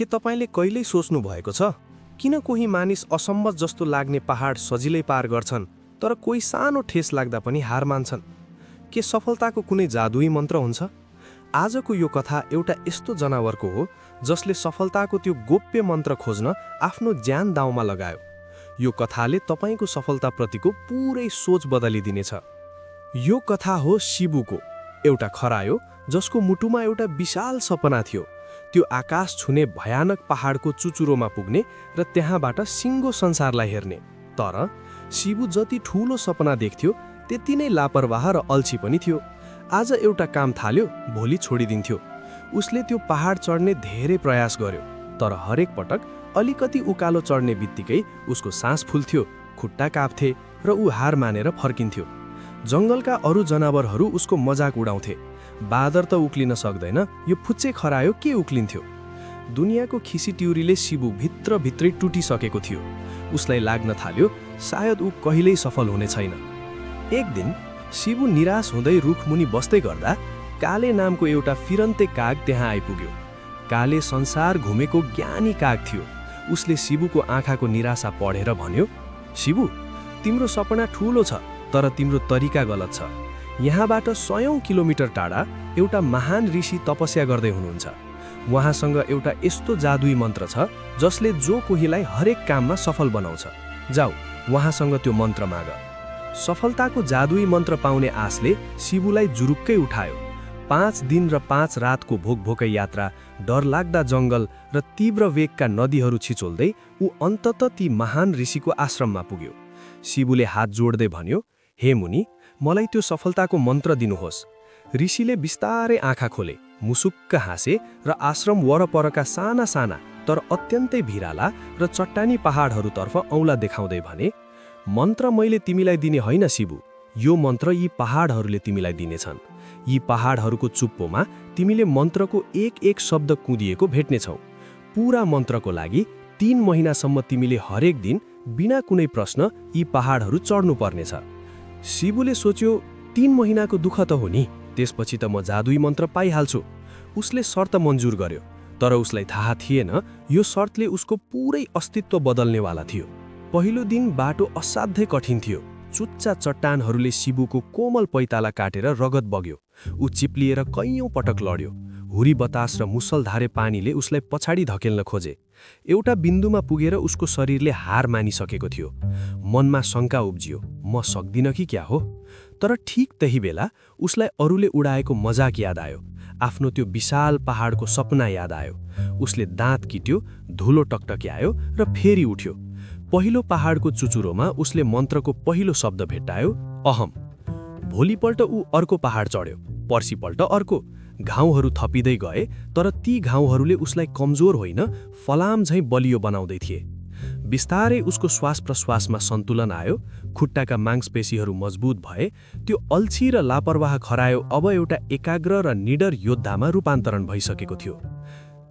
के तपाईले कहिल्यै सोच्नु भएको छ किन कोही मानिस असम्भव जस्तो लाग्ने पहाड सजिलै पार गर्छन् तर कोही सानो ठेस लाग्दा पनि हार मान्छन्? के सफलताको कुनै जादुई मन्त्र हुन्छ? आजको यो कथा एउटा यस्तो जनावरको हो जसले सफलताको त्यो गोप्य मन्त्र खोज्न आफ्नो ज्यान दाउमा लगायो। यो कथाले तपाईको सफलताप्रतिको पूरै सोच बदलिदिनेछ। यो कथा हो शिबुको, एउटा खरायो जसको मुटुमा एउटा विशाल सपना थियो, त्यो आकाश छुने भयानक पहाडको चुचुरोमा पुग्ने र त्यहाँबाट सिङ्गो संसारलाई हेर्ने। तर शिबु जति ठूलो सपना देख्थ्यो त्यति नै लापरवाह र अल्छी पनि थियो। आज एउटा काम थाल्यो, भोलि छोडिदिन्थ्यो। उसले त्यो पहाड चढ्ने धेरै प्रयास गर्यो, तर हरेक पटक अलिकति उकालो चढ्ने बित्तिकै उसको सास फुल्थ्यो, खुट्टा काप्थे र ऊ हार मानेर फर्किन्थ्यो। जङ्गलका अरू जनावरहरू उसको मजाक उडाउँथे, बादर त उक्लिन सक्दैन, यो फुच्चे खरायो के उक्लिन्थ्यो। दुनियाँको खिसीट्युरीले शिबु भित्रभित्रै टुटिसकेको थियो। उसलाई लाग्न थाल्यो सायद ऊ कहिल्यै सफल हुने छैन। एक दिन शिबु निराश हुँदै रुखमुनि बस्दै गर्दा काले नामको एउटा फिरन्ते काग त्यहाँ आइपुग्यो। काले संसार घुमेको ज्ञानी काग थियो। उसले शिबुको आँखाको निराशा पढेर भन्यो, शिबु, तिम्रो सपना ठूलो छ तर तिम्रो तरिका गलत छ। यहाँबाट 100औं किलोमिटर टाढा एउटा महान ऋषि तपस्या गर्दै हुनुहुन्छ। उहाँसँग एउटा यस्तो जादुई मन्त्र छ जसले जो कोहीलाई हरेक काममा सफल बनाउँछ। जाऊ, उहाँसँग त्यो मन्त्र माग। सफलताको जादुई मन्त्र पाउने आशले शिबुलाई जुरुक्कै उठायो। 5 दिन र 5 रातको भोकभोकै यात्रा, डरलाग्दा जङ्गल र तीव्र वेगका नदीहरू छिचोल्दै ऊ अन्ततः ती महान ऋषिको आश्रममा पुग्यो। शिबुले हात जोड्दै भन्यो, हे मुनि, मलाई त्यो सफलताको मन्त्र दिनुहोस्। ऋषिले बिस्तारै आँखा खोले, मुसुक्क हाँसे र आश्रम वरपरका साना साना तर अत्यन्तै भिराला र चट्टानी पहाडहरूतर्फ औँला देखाउँदै भने, मन्त्र मैले तिमीलाई दिने होइन शिबु, यो मन्त्र यी पहाडहरूले तिमीलाई दिनेछन्। यी पहाडहरूको चुप्पोमा तिमीले मन्त्रको एक एक शब्द कुँदिएको भेट्नेछौ। पूरा मन्त्रको लागि 3 महिनासम्म तिमीले हरेक दिन बिना कुनै प्रश्न यी पहाडहरू चढ्नु पर्नेछ। शिबुले सोच्यो, 3 महिनाको दुःख त हो नि, त्यसपछि त म जादुई मन्त्र पाइहाल्छु। उसले शर्त मन्जुर गर्यो, तर उसलाई थाहा थिएन यो शर्तले उसको पूरै अस्तित्व बदल्नेवाला थियो। पहिलो दिन बाटो असाध्यै कठिन थियो। चुच्चा चट्टानहरूले शिबुको कोमल पैताला काटेर रगत बग्यो। ऊ चिप्लिएर कैयौं पटक लड्यो। हुरी बतास र मुसलधारे पानीले उसलाई पछाडि धकेल्न खोजे। एउटा बिन्दुमा पुगेर उसको शरीरले हार मानिसकेको थियो। मनमा शङ्का उब्जियो, म सक्दिन कि क्या हो। तर ठिक त्यही बेला उसलाई अरूले उडाएको मजाक याद आयो। आफ्नो त्यो विशाल पहाडको सपना याद आयो। उसले दाँत किट्यो, धुलो टकटक्यायो र फेरि उठ्यो। पहिलो पहाडको चुचुरोमा उसले मन्त्रको पहिलो शब्द भेट्टायो, अहम। भोलिपल्ट ऊ अर्को पहाड चढ्यो, पर्सिपल्ट अर्को। घाउहरू थपिँदै गए, तर ती घाउहरूले उसलाई कमजोर होइन, फलाम झैं बलियो बनाउँदै थिए। बिस्तारै उसको श्वास प्रश्वासमा सन्तुलन आयो, खुट्टाका मांसपेशीहरू मजबुत भए। त्यो अल्छी र लापरवाह खरायो अब एउटा एकाग्र र निडर योद्धामा रूपान्तरण भइसकेको थियो।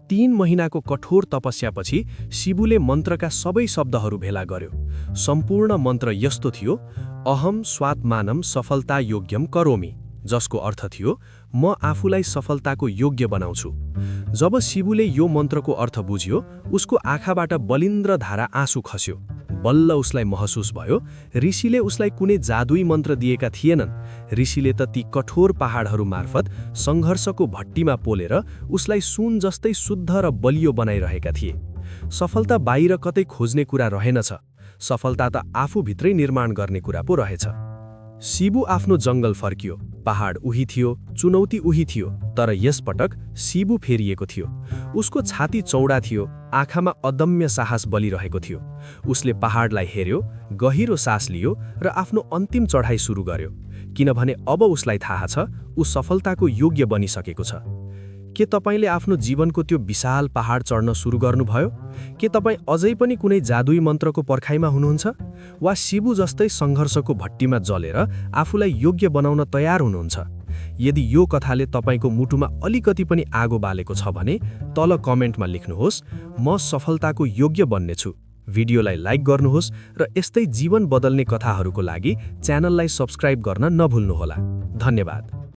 3 महिनाको कठोर तपस्यापछि शिबुले मन्त्रका सबै शब्दहरू भेला गर्यो। सम्पूर्ण मन्त्र यस्तो थियो, अहम स्वात्मानं सफलता योग्यम करोमि, जसको अर्थ थियो, म आफूलाई सफलताको योग्य बनाउँछु। जब शिबुले यो मन्त्रको अर्थ बुझ्यो, उसको आँखाबाट बलिन्द्र धारा आँसु खस्यो। बल्ल उसलाई महसुस भयो, ऋषिले उसलाई कुनै जादुई मन्त्र दिएका थिएनन्। ऋषिले त ती कठोर पहाडहरू मार्फत सङ्घर्षको भट्टीमा पोलेर उसलाई सुन जस्तै शुद्ध र बलियो बनाइरहेका थिए। सफलता बाहिर कतै खोज्ने कुरा रहेनछ, सफलता त आफूभित्रै निर्माण गर्ने कुरा पो रहेछ। शिबु आफ्नो जङ्गल फर्कियो। पहाड उही थियो, चुनौती उही थियो, तर यसपटक शिबु फेरिएको थियो। उसको छाती चौडा थियो, आँखामा अदम्य साहस बलिरहेको थियो। उसले पहाडलाई हेर्यो, गहिरो सास लियो र आफ्नो अन्तिम चढाइ सुरु गर्यो, किनभने अब उसलाई थाहा छ ऊ सफलताको योग्य बनिसकेको छ। के तपाईले आफ्नो जीवनको त्यो विशाल पहाड चढ्न सुरु गर्नुभयो? के तपाईँ अझै पनि कुनै जादुई मन्त्रको पर्खाइमा हुनुहुन्छ? वा शिबु जस्तै सङ्घर्षको भट्टीमा जलेर आफूलाई योग्य बनाउन तयार हुनुहुन्छ? यदि यो कथाले तपाईँको मुटुमा अलिकति पनि आगो बालेको छ भने तल कमेन्टमा लेख्नुहोस्, म सफलताको योग्य बन्नेछु। भिडियोलाई लाइक गर्नुहोस् र यस्तै जीवन बदल्ने कथाहरूको लागि च्यानललाई सब्स्क्राइब गर्न नभुल्नुहोला। धन्यवाद।